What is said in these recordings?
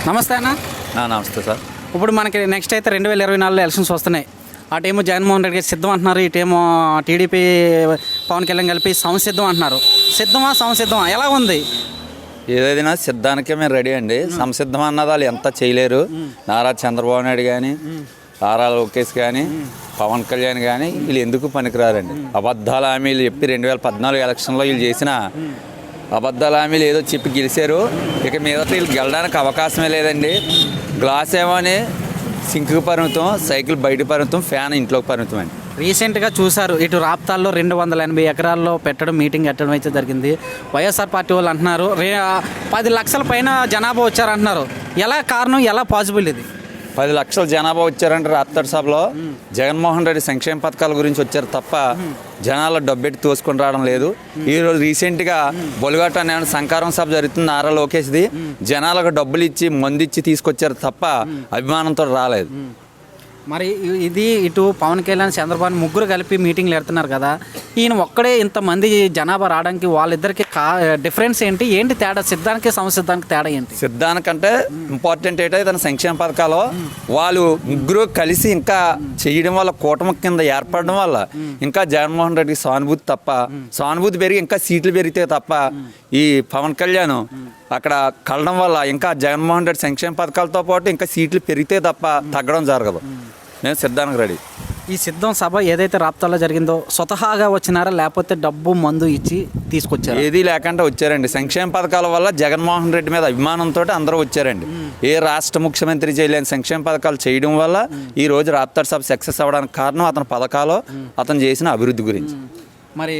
నమస్తే అన్న. నమస్తే సార్. ఇప్పుడు మనకి నెక్స్ట్ అయితే 2024లో ఎలక్షన్స్ వస్తున్నాయి. అటేమో జగన్మోహన్ రెడ్డి గారు సిద్ధం అంటున్నారు, ఇటేమో టీడీపీ పవన్ కళ్యాణ్ కలిపి సంసిద్ధం అంటున్నారు. సిద్ధమా సంసిద్ధమా ఎలా ఉంది? ఏదైనా సిద్ధానికే మేము రెడీ అండి. సంసిద్ధం అన్నది వాళ్ళు ఎంత చేయలేరు. నారా చంద్రబాబు నాయుడు కానీ, నారా లోకేష్ కానీ, పవన్ కళ్యాణ్ కానీ వీళ్ళు ఎందుకు పనికిరారండి. అబద్ధాల హామీలు చెప్పి 2014 ఎలక్షన్లో వీళ్ళు చేసిన అబద్ధాల హామీలు ఏదో చెప్పి గెలిచారు. ఇక మీద వీళ్ళు గెలడానికి అవకాశమే లేదండి. గ్లాస్ ఏమోని సింక్కి పరిమితం, సైకిల్ బయట పరిమితం, ఫ్యాన్ ఇంట్లోకి పరిమితం అండి. రీసెంట్గా చూశారు, ఇటు రాప్తాల్లో 280 ఎకరాల్లో పెట్టడం, మీటింగ్ పెట్టడం అయితే జరిగింది. వైఎస్ఆర్ పార్టీ వాళ్ళు అంటున్నారు 10 లక్షల పైన జనాభా వచ్చారంటున్నారు. ఎలా కారణం, ఎలా పాసిబుల్ ఇది? 10 లక్షల జనాభా వచ్చారంటే రాప్తాడు సభలో జగన్మోహన్ రెడ్డి సంక్షేమ పథకాల గురించి వచ్చారు తప్ప జనాల డబ్బెట్టి తోసుకొని రావడం లేదు. ఈరోజు రీసెంట్గా బొలుగట్ట అనే సంకారం సభ జరుగుతుంది నారా లోకేష్ది. జనాలకు డబ్బులు ఇచ్చి మందు ఇచ్చి తీసుకొచ్చారు తప్ప అభిమానంతో రాలేదు. మరి ఇది ఇటు పవన్ కళ్యాణ్, చంద్రబాబు ముగ్గురు కలిపి మీటింగ్లు పెడుతున్నారు కదా, ఈయన ఒక్కడే ఇంతమంది జనాభా రావడానికి వాళ్ళిద్దరికి డిఫరెన్స్ ఏంటి? ఏంటి తేడా? సిద్ధానికి సంసిద్ధానికి తేడా ఏంటి? సిద్ధానికంటే ఇంపార్టెంట్ ఏంటంటే తన సంక్షేమ పథకాలు వాళ్ళు ముగ్గురు కలిసి ఇంకా చేయడం వల్ల, కూటమి కింద ఏర్పడడం వల్ల ఇంకా జగన్మోహన్ రెడ్డికి సానుభూతి తప్ప, సానుభూతి పెరిగి ఇంకా సీట్లు పెరిగితే తప్ప ఈ పవన్ కళ్యాణ్ అక్కడ కలడం వల్ల ఇంకా జగన్మోహన్ రెడ్డి సంక్షేమ పథకాలతో పాటు ఇంకా సీట్లు పెరిగితే తప్ప తగ్గడం జరగదు. నేను సిద్ధానికి రెడీ. ఈ సిద్ధం సభ ఏదైతే రాప్తాల్లో జరిగిందో స్వతహాగా వచ్చినారా లేకపోతే డబ్బు మందు ఇచ్చి తీసుకొచ్చారు? ఏది లేకుండా వచ్చారండి. సంక్షేమ పథకాల వల్ల జగన్మోహన్ రెడ్డి మీద అభిమానంతో అందరూ వచ్చారండి. ఏ రాష్ట్ర ముఖ్యమంత్రి చేయలేని సంక్షేమ పథకాలు చేయడం వల్ల ఈ రోజు రాప్తాడు సభ సక్సెస్ అవ్వడానికి కారణం అతని పథకాలు, అతను చేసిన అభివృద్ధి గురించి. మరి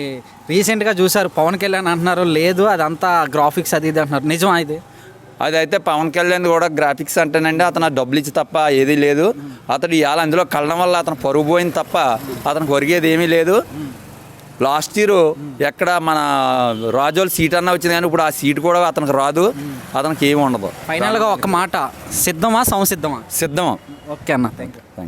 రీసెంట్గా చూసారు పవన్ కళ్యాణ్ అంటున్నారు లేదు అదంతా గ్రాఫిక్స్ అది ఇది అంటున్నారు, నిజమా ఇది? అది అయితే పవన్ కళ్యాణ్ కూడా గ్రాఫిక్స్ అంటేనండి అతను డబ్బులు ఇచ్చి తప్ప ఏదీ లేదు. అతడు ఇవాళ అందులో కలడం వల్ల అతను పరుగు పోయింది తప్ప అతనికి ఒరిగేది ఏమీ లేదు. లాస్ట్ ఇయర్ ఎక్కడ మన రాజోలు సీట్ అన్న వచ్చింది కానీ ఇప్పుడు ఆ సీట్ కూడా అతనికి రాదు, అతనికి ఏమి ఉండదు. ఫైనల్గా ఒక మాట, సిద్ధమా సంసిద్ధమా? సిద్ధమా. ఓకే అన్న, థ్యాంక్ యూ.